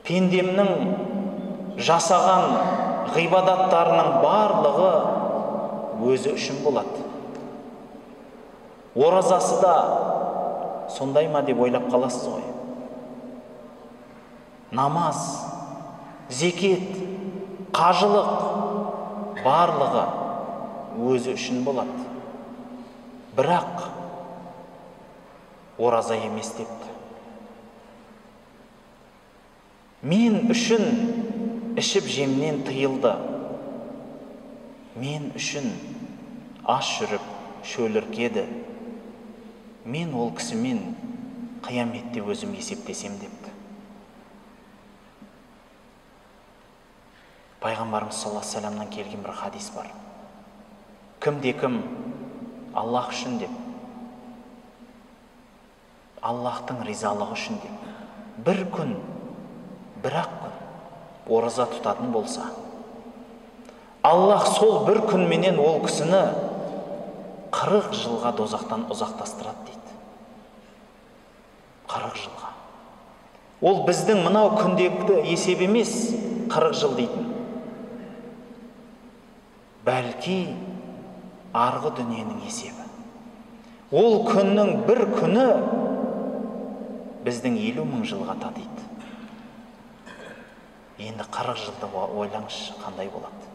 пендемнің жасаған ғибадаттарының барлығы өзі үшін болады. Оразасы да сондай ма деп ойлап қаласыз ғой. Намаз, зекет, қажылық барлығы өзі үшін болады. Бірақ ораза емес депті. Мен үшін ішіп жемнен тыйылды. Мен үшін аш жүріп шөліркеді. Мен ол кісімен қияметте өзім есептесем депті. Пайғамбарымыз саллаллаху алейхи вассаламнан келген бір хадис бар. Кімде-кім Аллах үшін деп, Аллахтың ризалығы үшін деп, бір күн, бір-ақ күн ораза тұтатын болса, Аллах сол бір күнменен ол кісіні 40 жылға дозақтан ұзақтастырады дейді. 40 жылға. Ол біздің мынау күндегі есеп емес 40 жыл дейтін. Бәлки арғы дүниенің есебі. Ол күннің бір күні біздің 50 мың жылға татиды. Енді 40 жылды ойлаңызшы қандай болады.